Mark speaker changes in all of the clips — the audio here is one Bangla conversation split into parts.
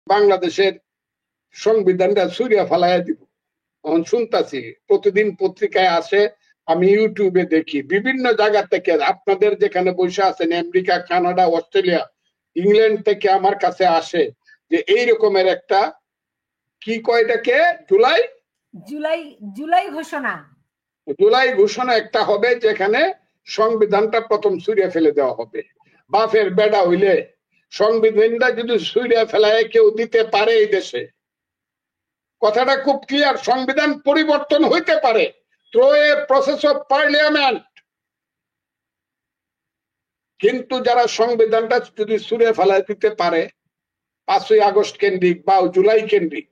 Speaker 1: বাংলাদেশের সংবিধানটা ছুঁড়িয়া ফালাইয়া দিব। এখন শুনতাছি প্রতিদিন পত্রিকায় আসে, আমি ইউটিউবে দেখি, বিভিন্ন জায়গা থেকে আপনাদের যেখানে বসে আছেন আমেরিকা, কানাডা, অস্ট্রেলিয়া, ইংল্যান্ড থেকে আমার কাছে আসে যে এই রকমের একটা কি কয়টাকে জুলাই
Speaker 2: জুলাই জুলাই ঘোষণা
Speaker 1: জুলাই ঘোষণা একটা হবে যেখানে সংবিধানটা প্রথম ছুঁড়িয়া ফেলে দেওয়া হবে। বাপের বেড়া হইলে সংবিধানটা যদি ছুঁড়িয়া ফেলায় কেউ দিতে পারে এই দেশে, কথাটা খুব ক্লিয়ার, সংবিধান পরিবর্তন হইতে পারে through a process of parliament, কিন্তু যারা সংবিধানটা যদি ছুঁড়ে ফেলায় দিতে পারে 5ই আগস্ট কেন্দ্রিক বা জুলাই কেন্দ্রিক,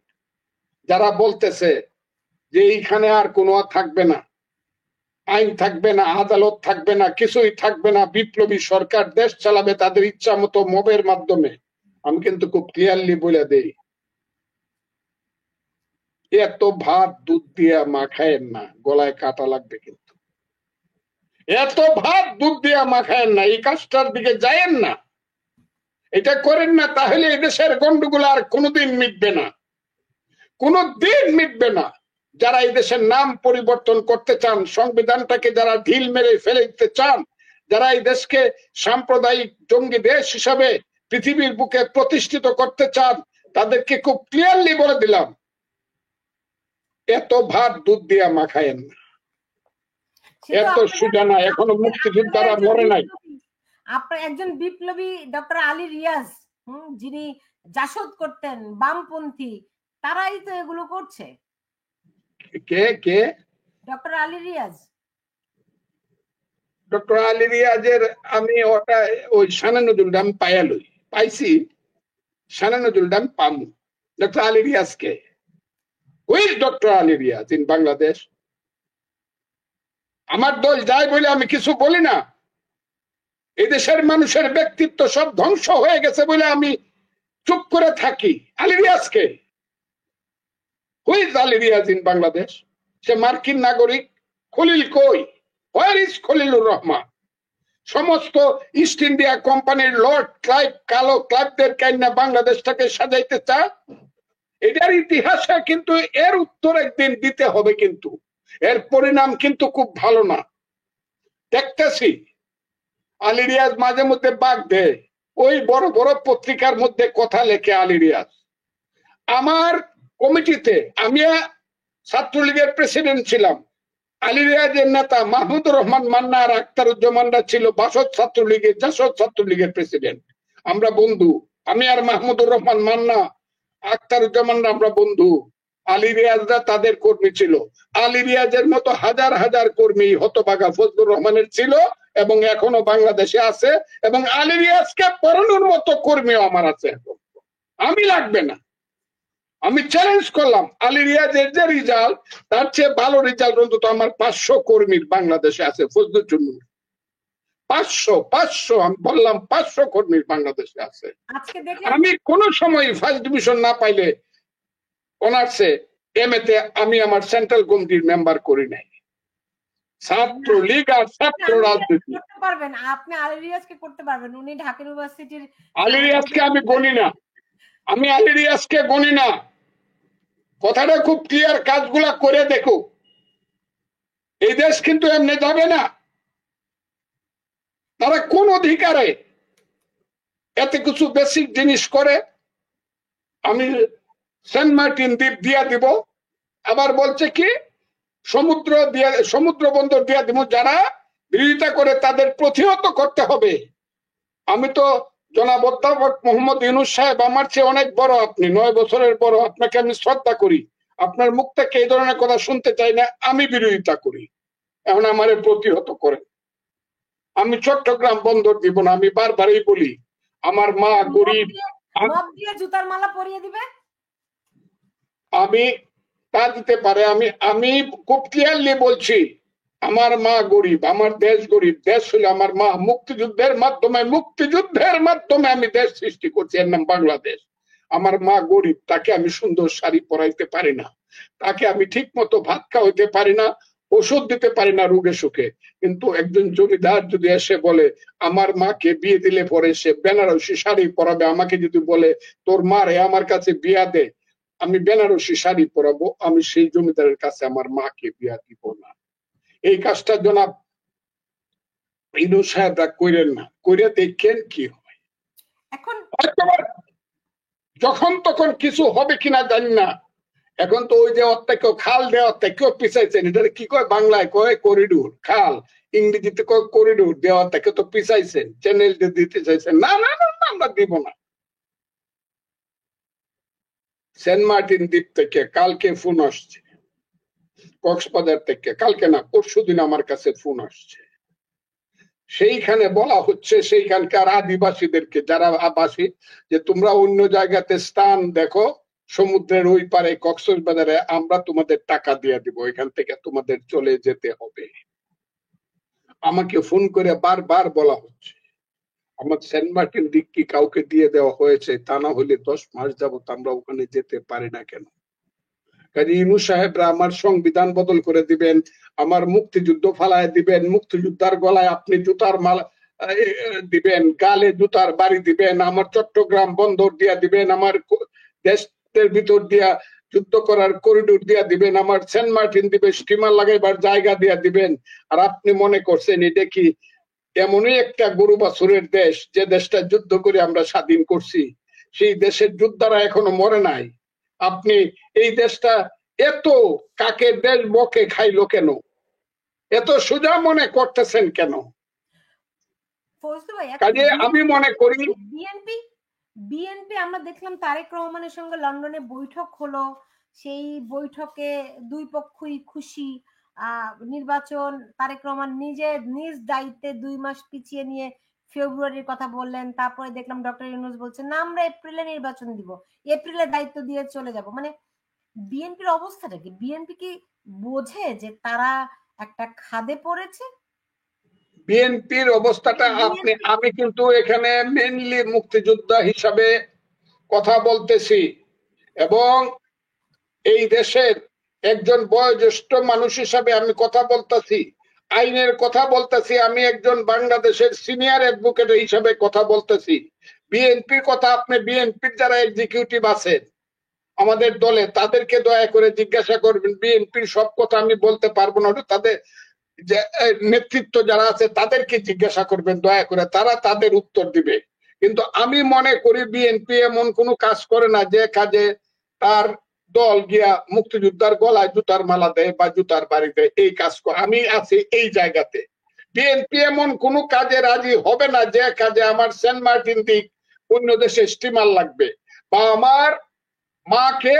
Speaker 1: যারা বলতেছে যে এইখানে আর কোনো থাকবে না, আইন থাকবে না, আদালত থাকবে না, কিছুই থাকবে না, বিপ্লবী সরকার দেশ চালাবে তাদের ইচ্ছা মতো মবের মাধ্যমে, আমি কিন্তু খুব ক্লিয়ারলি বলে দেই, এত ভাত দুধ দিয়া মাখায়েন না, গলায় কাটা লাগবে। কিন্তু এত ভাত দুধ দিয়া মাখায়েন না, এই কাজটার দিকে যায়েন না, এটা করেন না, তাহলে এদেশের গন্ডগোল আর কোনোদিন মিটবে না, কোনোদিন মিটবে না। যারা এই দেশের নাম পরিবর্তন করতে চান, সংবিধানটাকে যারা ঢিল মেরে ফেলে দিতে চান, যারা এই দেশকে সাম্প্রদায়িক জঙ্গি দেশ হিসাবে পৃথিবীর বুকে প্রতিষ্ঠিত করতে চান, তাদেরকে খুব ক্লিয়ারলি বলে দিলাম, এত ভাত দুধ দিয়া মাখায়েন না, এত সুজা না, এখনো মুক্তিযোদ্ধারা মরে নাই।
Speaker 2: আপনার একজন বিপ্লবী ডক্টর আলী রিয়াজ, যিনি জাসদ করতেন, বামপন্থী, তারাই তো এগুলো করছে।
Speaker 1: কে কে?
Speaker 2: ডক্টর আলী রিয়াজ।
Speaker 1: ডক্টর আলী রিয়াজের আমি ওটা ওই শানে নজরুলটা আমি পাইছি, শানে নজরুলটা আমি পামু। ডক্টর আলী রিয়াজ কে? Who is doctor Ali Riaz in Bangladesh? আমার দল যায় বলে আমি কিছু বলি না, এই দেশের মানুষের ব্যক্তিত্ব সব ধ্বংস হয়ে গেছে বলে আমি চুপ করে থাকি। আলী রিয়াজ কে? Who is Ali Riaz in Bangladesh? সে মার্কিন নাগরিক। খলিল কই? Where is Khalilur Rahman? সমস্ত ইস্ট ইন্ডিয়া কোম্পানির লর্ড ক্লাইভ, কালো ক্লাইভদের কাইন্না বাংলাদেশটাকে সাজাইতে চায়, এটার ইতিহাসে কিন্তু এর উত্তর একদিন দিতে হবে, কিন্তু এর পরিণাম কিন্তু খুব ভালো না। দেখতেছি আলী রিয়াজ মাঝে মধ্যে বাগ দেয়, ওই বড় বড় পত্রিকার মধ্যে কথা লেখে আলী রিয়াজ। আমার কমিটিতে আমি ছাত্রলীগের প্রেসিডেন্ট ছিলাম, আলী রিয়াজের নেতা মাহমুদুর রহমান মান্না আর আখতারুজ্জামানরা ছিল বাসদ ছাত্রলীগের, জাসদ ছাত্রলীগের প্রেসিডেন্ট। আমরা বন্ধু, আমি আর মাহমুদুর রহমান মান্না, আখতারুজ্জামানরা আমরা বন্ধু। আলী রিয়াজরা তাদের কর্মী ছিল। আলী রিয়াজের মতো হাজার হাজার কর্মী হতভাগা ফজলুর রহমানের ছিল এবং এখনো বাংলাদেশে আছে, এবং আলী রিয়াজকে পড়ানোর মতো কর্মীও আমার আছে। আমি লাগবে না, আমি চ্যালেঞ্জ করলাম, আলী রিয়াজের যে রেজাল্ট তার চেয়ে ভালো রেজাল্ট অন্তত আমার 500 কর্মীর বাংলাদেশে আছে। ফজলুর জন্য 500 আমি বললাম 500 কর্মীর বাংলাদেশে আছে। আমি কোন সময় ফার্স্ট ডিভিশন না পাইলে অনার্সে এমএতে আমি আমার সেন্ট্রাল কমিটির মেম্বার করি নাই। ছাত্রলীগ আর ছাত্র রাজনীতি
Speaker 2: করতে পারবেন আপনি, আলী রিয়াজকে করতে পারবেন। উনি ঢাকা ইউনিভার্সিটির।
Speaker 1: আলী রিয়াজকে আমি গণি না, আমি আলী রিয়াজকে গণি না। কথাটা খুব ক্লিয়ার, কাজগুলা করে দেখো, এই দেশ কিন্তু এমনি যাবে না। তারা কোন অধিকারে এত কিছু বেসিক জিনিস করে? আমি সেন্ট মার্টিন দ্বীপ দিয়া দিব, আবার বলছে কি সমুদ্র বন্দর দিয়া দিব। যারা বিরোধিতা করে তাদের প্রতিহত করতে হবে। আমি তো জনাব অধ্যাপক মোহাম্মদ ইউনূস সাহেব, আমার চেয়ে অনেক বড়, আপনি 9 বছরের বড়, আপনাকে আমি শ্রদ্ধা করি, আপনার মুখ থেকে এই ধরনের কথা শুনতে চাই না। আমি বিরোধিতা করি, এখন আমারে প্রতিহত করে। আমি চট্টগ্রাম বন্দর দিব না, আমি বারবারই বলি, আমার মা গরিব।
Speaker 2: জুতার মালা পরিয়ে দিবে,
Speaker 1: আমি তা দিতে পারে। আমি খুব ক্লিয়ারলি বলছি, আমার মা গরিব, আমার দেশ গরিব। দেশ হলো আমার মা। মুক্তিযুদ্ধের মাধ্যমে আমি দেশ সৃষ্টি করছি, এর নাম বাংলাদেশ। আমার মা গরিব, তাকে আমি সুন্দর শাড়ি পরাইতে পারি না, তাকে আমি ঠিক মতো ভাত খাওয়াইতে পারি না। ওষুধ দিতে পারি না রোগে সুখে, কিন্তু একজন জমিদার যদি এসে বলে আমার মাকে বিয়ে দিলে পরে সে বেনারসি শাড়ি পরাবে, আমাকে যদি বলে তোর মারে আমার কাছে বিয়া দে, আমি বেনারসি শাড়ি পরাবো, আমি সেই জমিদারের কাছে আমার মাকে বিয়া দিব না। এই কাজটা জনাব ইউনূস সাহেবরা কইরেন না, কইরা দেখেন কি হয়।
Speaker 2: এখন
Speaker 1: যখন তখন কিছু হবে কিনা জানি না। এখন তো ওই যে অত্যাকে খাল দেওয়া কেউ পিছাইছেন, এটা কি কয় বাংলায় কয় করিডোর, খাল ইংরেজিতে কয় করিডোর দেওয়া থেকে তো পিছাইছেন, চ্যানেল দিতে চাইছেন। না না না আমরা দিব না। সেন্ট মার্টিন দ্বীপ থেকে কালকে ফোন আসছে, কক্সবাজার থেকে, কালকে না পরশুদিন আমার কাছে ফোন আসছে। সেইখানে বলা হচ্ছে সেইখানকার আদিবাসীদেরকে, যারা আবাসী, যে তোমরা অন্য জায়গাতে স্থান দেখো সমুদ্রের ওই পারে কক্সবাজারে, আমরা তোমাদের টাকা দিয়ে দিব, এখান থেকে তোমাদের চলে যেতে হবে। আমাকে ফোন করে বারবার বলা হচ্ছে। আমার সেন্ট মার্টিন দ্বীপ কি কাউকে দিয়ে দেওয়া হয়েছে? তা না হলে 10 মাস যাবত আমরা ওখানে যেতে পারি না কেন? কাজী ইউনূস সাহেবরা আমার সংবিধান বদল করে দিবেন, আমার মুক্তিযুদ্ধ ফালায় দিবেন, মুক্তিযোদ্ধার গলায় আপনি জুতার মালা দিবেন, গালে জুতার বাড়ি দিবেন, আমার চট্টগ্রাম বন্দর দিয়া দিবেন, আমার দেশের ভিতর দিয়া যুদ্ধ করার করিডোর দিয়া দিবেন, আমার সেন্ট মার্টিন দিবে স্টিমার লাগাইবার জায়গা দিয়া দিবেন। আর আপনি মনে করছেন এটা কি এমনই একটা গরু বাছুরের দেশ যে দেশটা যুদ্ধ করে আমরা স্বাধীন করছি, সেই দেশের যোদ্ধারা এখনো মরে নাই? আপনি এই দেশটা এত কাকের দেশ বকে খাইলো কেন? এত সোজা মনে করতেছেন কেন? কাজে আমি মনে করি
Speaker 2: বিএনপি আমরা দেখলাম তারেক রহমানের সঙ্গে লন্ডনে বৈঠক হলো, সেই বৈঠকে দুই পক্ষই খুশি। নির্বাচন তারেক রহমান নিজ দায়িত্বে 2 মাস পিছিয়ে নিয়ে ফেব্রুয়ারির কথা বললেন। তারপরে দেখলাম ডক্টর ইউনূস বলছেন না আমরা এপ্রিলে নির্বাচন দিব, এপ্রিলে দায়িত্ব দিয়ে চলে যাব। মানে বিএনপির অবস্থাটা কি? বিএনপি কি বোঝে যে তারা একটা খাদে পড়েছে?
Speaker 1: বিএনপির অবস্থাটা আমি কিন্তু এখানে মেইনলি মুক্তিযোদ্ধা হিসাবে কথা বলতেছি, এবং এই দেশের একজন বয়োজ্যেষ্ঠ মানুষ হিসাবে আমি কথা বলতেছি, আইনের কথা বলতেছি, আমি একজন বাংলাদেশের সিনিয়র অ্যাডভোকেট হিসাবে কথা বলতেছি। বিএনপির কথা আপনি বিএনপির যারা এক্সিকিউটিভ আছেন আমাদের দলে, তাদেরকে দয়া করে জিজ্ঞাসা করবেন। বিএনপির সব কথা আমি বলতে পারবো না, তাদের যে নেতৃত্ব যারা আছে তাদেরকে জিজ্ঞাসা করবেন দয়া করে, তারা তাদের উত্তর দিবে। কিন্তু আমি মনে করি বিএনপি এমন কোনো কাজ করে না যে কাজে তার দল গিয়া মুক্তিযোদ্ধার গলায় জুতার মালা দেয় বা জুতার বাড়ি দেয়। এই কাজ আমি আছি এই জায়গাতে। বিএনপি এমন কোনো কাজে রাজি হবে না যে কাজে আমার সেন্ট মার্টিন দ্বীপ অন্য দেশে স্টিমার লাগবে, বা আমার মাকে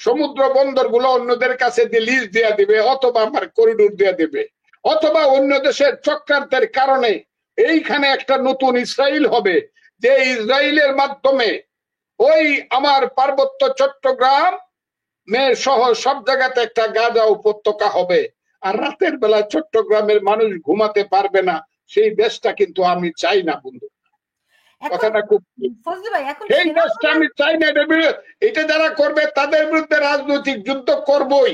Speaker 1: সমুদ্র বন্দর গুলো অন্যদের কাছে লিজ দিয়ে দিবে, অথবা আমার করিডোর দিয়ে দিবে, অথবা অন্য দেশের চক্রান্তের কারণে এইখানে একটা নতুন ইসরায়েল হবে, যে ইসরায়েলের মাধ্যমে ওই আমার পার্বত্য চট্টগ্রাম সহ সব জায়গাতে একটা গাজা উপত্যকা হবে, আর রাতের বেলা চট্টগ্রামের মানুষ ঘুমাতে পারবে না। সেই দেশটা কিন্তু আমি চাই না বন্ধু, কথাটা খুব এই দেশটা আমি চাই না। এটা যারা করবে তাদের বিরুদ্ধে রাজনৈতিক যুদ্ধ করবই,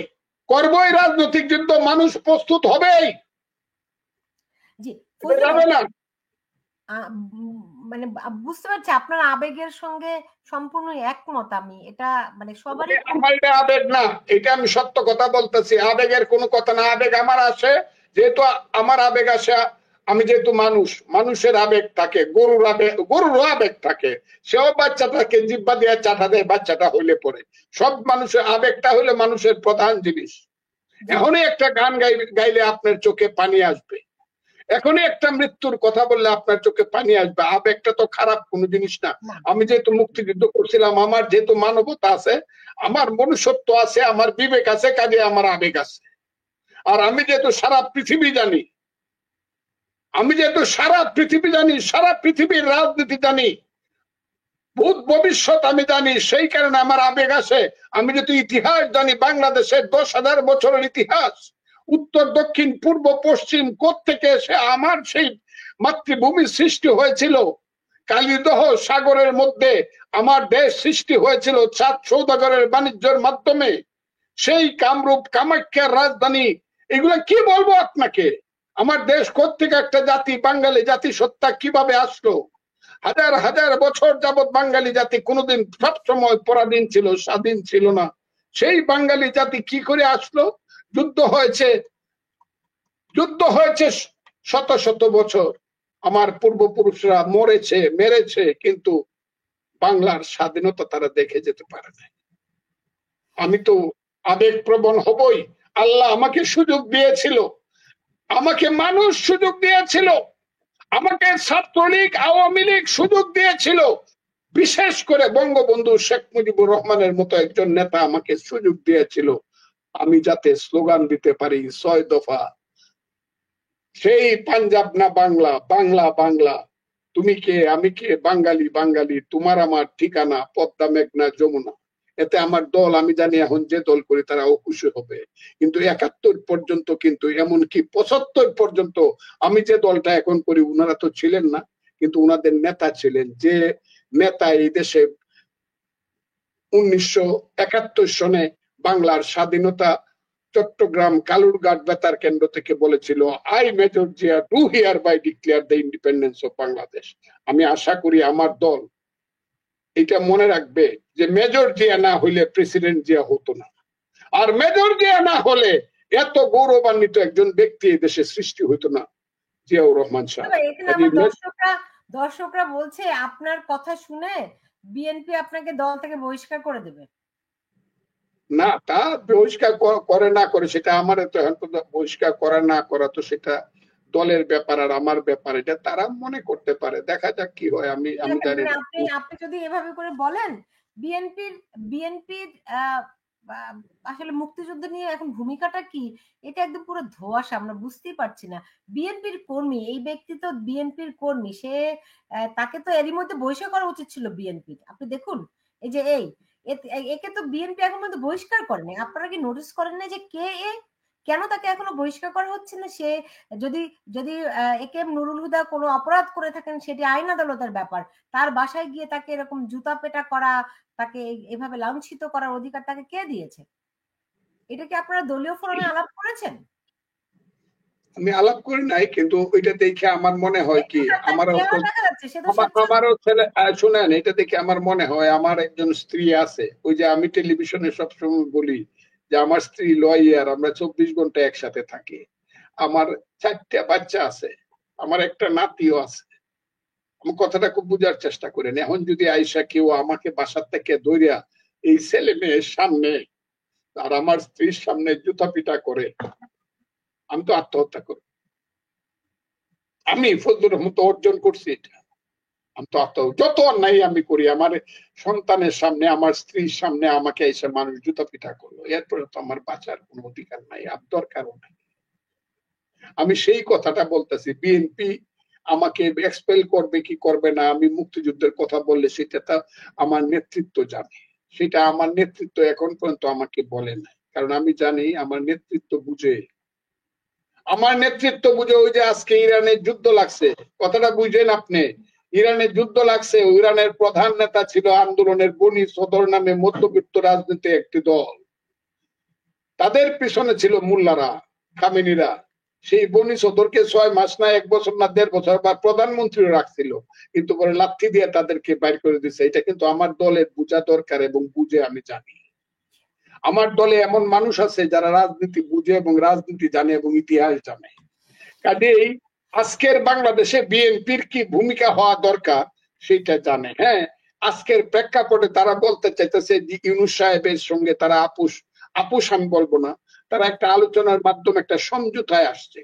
Speaker 1: রাজনৈতিক যুদ্ধ, মানুষ প্রস্তুত হবেই, যাবে না।
Speaker 2: মানে বুঝতে পারছি আপনার আবেগের সঙ্গে সম্পূর্ণ একমত আমি, এটা মানে সবারই।
Speaker 1: আমার এটা আবেগ না, এটা আমি সত্য কথা বলতেছি, আবেগের কোনো কথা না। আবেগ আমার আসে, যেহেতু আমার আবেগ আসে, আমি যেহেতু মানুষের আবেগ থাকে, গরুরও আবেগ থাকে, সেও বাচ্চাটাকে জিব্বা দিয়ে চাটা দেয় বাচ্চাটা হইলে পরে। সব মানুষের আবেগটা হইলে মানুষের প্রধান জিনিস। এখনই একটা গান গাইলে আপনার চোখে পানি আসবে, এখনই একটা মৃত্যুর কথা বললে আপনার চোখে পানি আসবে। আবেগটা তো খারাপ কোনো জিনিস না। আমি যেহেতু মুক্তিযুদ্ধ করছিলাম, আমার যেহেতু মানবতা আছে, আমার মনুষ্যত্ব আছে, আমার বিবেক আছে, কাজে আমার আবেগ আছে। আর আমি যেহেতু সারা পৃথিবী জানি, সারা পৃথিবীর রাজনীতি জানি, ভূত ভবিষ্যৎ আমি জানি, সেই কারণে আমার আবেগ আসে। আমি যেহেতু ইতিহাস জানি, বাংলাদেশের 10,000 বছরের ইতিহাস, উত্তর দক্ষিণ পূর্ব পশ্চিম কোত্থেকে এসে আমার সেই মাতৃভূমি সৃষ্টি হয়েছিল, কালিদহ সাগরের মধ্যে আমার দেশ সৃষ্টি হয়েছিল 7 সৌদাগরের বাণিজ্যের মাধ্যমে। সেই কামরূপ কামাখ্যার রাজধানী এগুলা কি বলবো আপনাকে? আমার দেশ কোত্থেকে একটা জাতি, বাঙালি জাতি সত্তা কিভাবে আসলো? হাজার হাজার বছর যাবৎ বাঙালি জাতি কোনোদিন সবসময় পরাধীন ছিল, স্বাধীন ছিল না। সেই বাঙালি জাতি কি করে আসলো? যুদ্ধ হয়েছে, যুদ্ধ হয়েছে শত শত বছর, আমার পূর্বপুরুষরা মরেছে, মেরেছে, কিন্তু বাংলার স্বাধীনতা তারা দেখে যেতে পারে না। আমি তো আবেগপ্রবণ হবই। আল্লাহ আমাকে সুযোগ দিয়েছিল, আমাকে মানুষ সুযোগ দিয়েছিল, আমাকে ছাত্রলীগ আওয়ামী লীগ সুযোগ দিয়েছিল, বিশেষ করে বঙ্গবন্ধু শেখ মুজিবুর রহমানের মতো একজন নেতা আমাকে সুযোগ দিয়েছিল আমি যাতে স্লোগান দিতে পারি ৬ দফা, সেই পাঞ্জাব না বাংলা, বাংলা বাংলা, তুমি কে আমি কে, বাঙালি বাঙালি, তোমার আমার ঠিকানা পদ্মা মেঘনা যমুনা। এতে আমার দল, আমি জানি এখন যে দল করি তারাও খুশি হবে, কিন্তু ৭১ পর্যন্ত, কিন্তু এমনকি ৭৫ পর্যন্ত আমি যে দলটা এখন করি, উনারা তো ছিলেন না, কিন্তু উনাদের নেতা ছিলেন, যে নেতা এই দেশে ১৯৭১ সনে বাংলার স্বাধীনতা চট্টগ্রাম কালুরঘাট বেতার কেন্দ্র থেকে বলেছিল, I major Zia do hereby declare the independence of Bangladesh. আমি আশা করি আমার দল এটা মনে রাখবে যে মেজর জিয়া না হইলে প্রেসিডেন্ট জিয়া হতো না, আর মেজর জিয়া না হলে এত গৌরবান্বিত একজন ব্যক্তি এই দেশে সৃষ্টি হইতো না, জিয়াউর রহমান সাহেব।
Speaker 2: দর্শকরা বলছে আপনার কথা শুনে বিএনপি আপনাকে দল থেকে বহিষ্কার করে দেবে।
Speaker 1: না, তা বহিষ্কার করে না করে সেটা আমার তো বহিষ্কার করা না করা তো সেটা দলের ব্যাপার আর আমার ব্যাপার, এটা তারা মনে করতে পারে, দেখা যাক কি হয়। আমি জানি না।
Speaker 2: আপনি যদি এভাবে করে বলেন, বিএনপির আসলে মুক্তিযুদ্ধ নিয়ে এখন ভূমিকাটা কি, এটা একদম পুরো ধোঁয়াশা, আমরা বুঝতেই পারছি না। বিএনপির কর্মী, এই ব্যক্তি তো বিএনপির কর্মী, সে তাকে তো এরই মধ্যে বহিষ্কার করা উচিত ছিল বিএনপির। আপনি দেখুন, এই যে একে তো বিএনপি এখন পর্যন্ত বহিষ্কার করেনি। আপনারা কি নোটিস করেন না যে কে কেন তাকে এখনো বহিষ্কার করা হচ্ছে না? সে যদি যদি একে এম নুরুল হুদা কোনো অপরাধ করে থাকেন, সেটি আইন আদালতের ব্যাপার। তার বাসায় গিয়ে তাকে এরকম জুতা পেটা করা, তাকে এভাবে লাঞ্ছিত করার অধিকার তাকে কে দিয়েছে? এটা কি আপনারা দলীয় ফোরামে আলাপ করেছেন?
Speaker 1: আমি আলাপ করি নাই, কিন্তু ওইটা দেখে আমার মনে হয় কি, আমারও ছেলে, শুনেন, এটা দেখে আমার মনে হয় আমার একজন স্ত্রী আছে। ওই যে আমি টেলিভিশনে সবসময় বলি যে আমার স্ত্রী লয়ার, আমরা ২৪ ঘন্টা একসাথে থাকি, আমার ৪টা বাচ্চা আছে, আমার একটা নাতিও আছে। আমি কথাটা খুব বুঝার চেষ্টা করেন। এখন যদি আইসা কেউ আমাকে বাসার থেকে ধরিয়া এই ছেলে মেয়ের সামনে আর আমার স্ত্রীর সামনে জুতা পিটা করে, আমি তো আত্মহত্যা করি। আমি ফজলুর রহমান তো অর্জন করছি এটা, আমি তো যত অন্যায় আমি করি আমার সন্তানের সামনে, আমার স্ত্রীর সামনে আমাকে এসে মানুষ জুতা পিটা করলো, এরপরে তো আমার বাঁচার কোনো অধিকার নাই, আর দরকারও নাই। আমি সেই কথাটা বলতেছি, বিএনপি আমাকে এক্সপেল করবে কি করবে না, আমি মুক্তিযুদ্ধের কথা বললে সেটা তো আমার নেতৃত্ব জানে, সেটা আমার নেতৃত্ব এখন পর্যন্ত আমাকে বলে নাই, কারণ আমি জানি আমার নেতৃত্ব বুঝে, আমার নেতৃত্ব বুঝে। ওই যে আজকে ইরানের যুদ্ধ লাগছে, কথাটা বুঝেন আপনি, ইরানের যুদ্ধ লাগছে, ইরানের প্রধান নেতা ছিল আন্দোলনের বনি সদর নামে মধ্যবিত্ত রাজনীতি একটি দল, তাদের পিছনে ছিল মোল্লারা, খামেনিরা। সেই বনি সদরকে ৬ মাস না ১ বছর না ১.৫ বছর বা প্রধানমন্ত্রী রাখছিল, কিন্তু পরে লাথি দিয়ে তাদেরকে বাইর করে দিচ্ছে। এটা কিন্তু আমার দলের বোঝা দরকার, এবং বুঝে আমি জানি আমার দলে এমন মানুষ আছে যারা রাজনীতি বুঝে এবং রাজনীতি জানে এবং ইতিহাস জানে। কাজেই আজকের বাংলাদেশে বিএনপির কি ভূমিকা হওয়া দরকার সেটা জানে। হ্যাঁ, আজকের প্রেক্ষাপটে তারা বলতে চাইতেছে যে ইউনূস সাহেবের সঙ্গে তারা আপুস আমি বলবো না, তারা একটা আলোচনার মাধ্যমে একটা সমঝোতায় আসছে।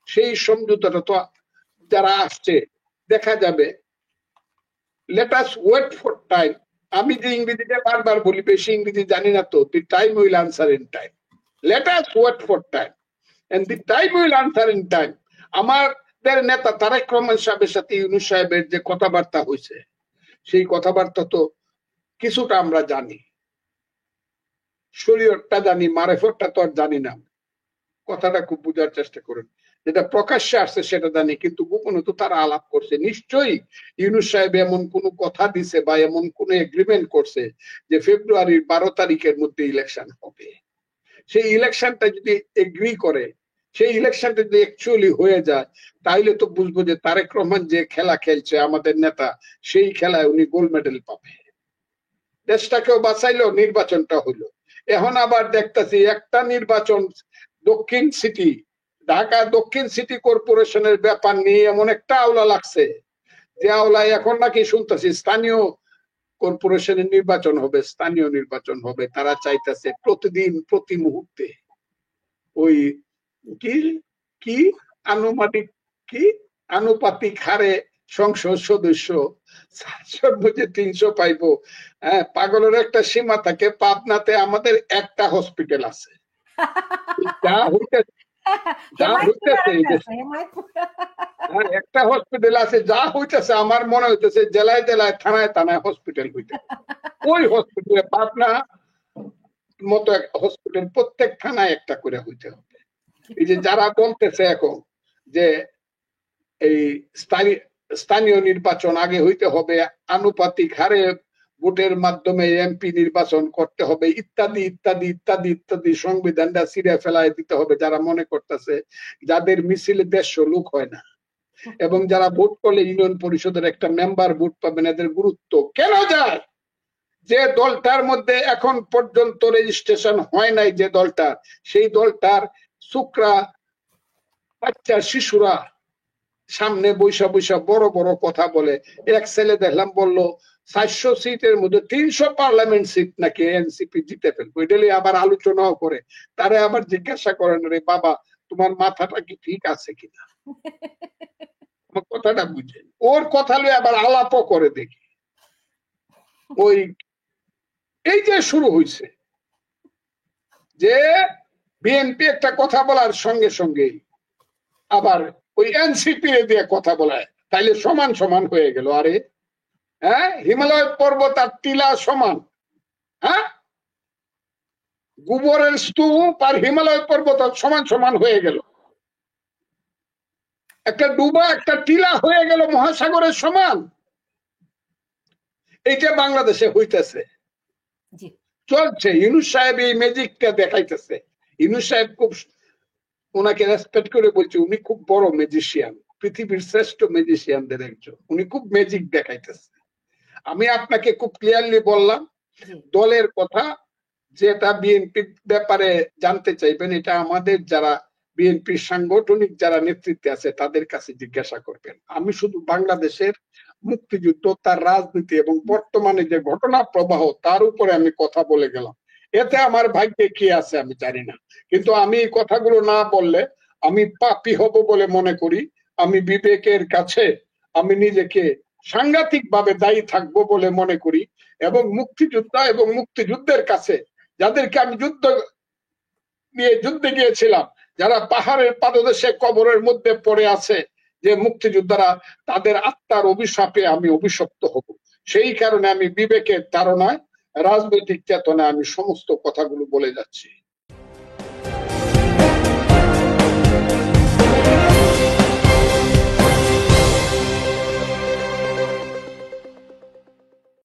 Speaker 1: সেই সমঝোতাটা তো যারা আসছে দেখা যাবে, let us wait for time. আমি যে ইংরেজিতে বারবার বলি, বেশি ইংরেজি জানি না তো, the time will answer in time, let us wait for time and the time will answer in time. আমাদের নেতা তারেক রহমান সাহেবের সাথে ইউনূস সাহেবের যে কথাবার্তা হয়েছে, সেই কথাবার্তা তো কিছুটা আমরা জানি, শরীয়তটা জানি, মারেফতটা তো আর জানি না। কথাটা খুব বুঝার চেষ্টা করেন, যেটা প্রকাশ্যে আসছে সেটা জানি, কিন্তু গোপনে তো তারা আলাপ করছে। নিশ্চয়ই ইউনূস সাহেব এমন কোন কথা দিছে বা এমন কোন এগ্রিমেন্ট করছে যে ফেব্রুয়ারির ১২ তারিখের মধ্যে ইলেকশন হবে। সেই ইলেকশনটা যদি এগ্রি করে, সেই ইলেকশনটা যদি অ্যাকচুয়ালি হয়ে যায় তাহলে তো বুঝবো যে তারেক রহমান যে খেলা খেলছে আমাদের নেতা, সেই খেলায় উনি গোল্ড মেডেল পাবে। দেশটাকেও বাঁচাইলো, নির্বাচনটা হইলো। এখন আবার দেখতেছি একটা নির্বাচন দক্ষিণ সিটি, ঢাকা দক্ষিণ সিটি কর্পোরেশনের ব্যাপার নিয়ে এমন একটা আওলা লাগছে যে আওলায় এখন নাকি শুনতেছি স্থানীয় কর্পোরেশনের নির্বাচন হবে, স্থানীয় নির্বাচন হবে। তারা চাইতেছে প্রতিদিন প্রতি মুহূর্তে ওই কি কি আনুমানিক কি আনুপাতিক হারে সংসদ সদস্য সর্বোচ্চ 300 পাইবো। হ্যাঁ, পাগলের একটা সীমা থাকে। পাবনাতে আমাদের একটা হসপিটাল আছে। যা হইতেছে যা হইতেছে এই দেশে, একটা হসপিটাল আছে, যা হইতেছে আমার মনে হইতেছে জেলায় জেলায় থানায় থানায় হসপিটাল হইতে। ওই হসপিটালে পাবনা মতো হসপিটাল প্রত্যেক থানায় একটা করে হইতে হবে। এই যে যারা বলতেছে এখন যে এই স্থানীয় নির্বাচন আগে হইতে হবে, আনুপাতিক হারে ভোটের মাধ্যমে এমপি নির্বাচন করতে হবে, ইত্যাদি ইত্যাদি ইত্যাদি ইত্যাদি, সংবিধানটা ছিঁড়ে ফেলায় দিতে হবে, যারা মনে করতেছে যাদের মিছিলে 150 লোক হয় না এবং যারা ভোট করলে ইউনিয়ন পরিষদের একটা মেম্বার ভোট পাবেন, এদের গুরুত্ব কেন যায়? যে দলটার মধ্যে এখন পর্যন্ত রেজিস্ট্রেশন হয় নাই, যে দলটার, সেই দলটার ছোকরা বাচ্চা শিশুরা সামনে বৈশা বৈশা বড় বড় কথা বলে। এক ছেলে দেখলাম বললো 400 সিটের মধ্যে 300 পার্লামেন্ট সিট নাকি এনসিপি জিতে ফেলবো। এটা আবার আলোচনাও করে। তারে আবার জিজ্ঞাসা করেন, রে বাবা তোমার মাথাটা কি ঠিক আছে কিনা, আমার কথাটা বুঝেন। ওর কথা লয়ে আবার আলাপও করে দেখি। ওই এই যে শুরু হয়েছে যে বিএনপি একটা কথা বলার সঙ্গে সঙ্গে আবার ওই এনসিপি দিয়ে কথা বলায়, তাইলে সমান সমান হয়ে গেল। আরে হ্যাঁ, হিমালয় পর্বত আর টিলা সমান? হ্যাঁ, গোবরের স্তূপ আর হিমালয় পর্বত সমান সমান হয়ে গেল? একটা ডুবা একটা টিলা হয়ে গেল মহাসাগরের সমান? এইটা বাংলাদেশে হইতেছে, চলছে। ইউনূস সাহেব এই ম্যাজিকটা দেখাইতেছে। ইউনূস সাহেব খুব, ওনাকে রেসপেক্ট করে বলছে, উনি খুব বড় ম্যাজিশিয়ান, পৃথিবীর শ্রেষ্ঠ ম্যাজিশিয়ানদের একজন। উনি খুব ম্যাজিক দেখাইতেছে। আমি আপনাকে খুব ক্লিয়ারলি বললাম দলের কথা, যেটা বিএনপির ব্যাপারে জানতে চাইবেন এটা আমাদের যারা বিএনপির সাংগঠনিক যারা নেতৃত্বে আছে তাদের কাছে জিজ্ঞাসা করবেন। আমি শুধু বাংলাদেশের মুক্তিযুদ্ধ, তার রাজনীতি এবং বর্তমানে যে ঘটনা প্রবাহ তার উপরে আমি কথা বলে গেলাম। এতে আমার ভাগ্যে কি আছে আমি জানি না, কিন্তু আমি এই কথাগুলো না বললে আমি পাপী হব বলে মনে করি। আমি বিবেকের কাছে আমি নিজেকে সাংঘাতিক ভাবে দায়ী থাকবো বলে মনে করি, এবং মুক্তিযোদ্ধা এবং মুক্তিযুদ্ধের কাছে যাদেরকে আমি যুদ্ধে গিয়েছিলাম, যারা পাহাড়ের পাদদেশে কবরের মধ্যে পড়ে আছে, যে মুক্তিযোদ্ধারা, তাদের আত্মার অভিশাপে আমি অভিশপ্ত হব। সেই কারণে আমি বিবেকের ধারণায়, রাজনৈতিক চেতনায় আমি সমস্ত কথাগুলো বলে যাচ্ছি।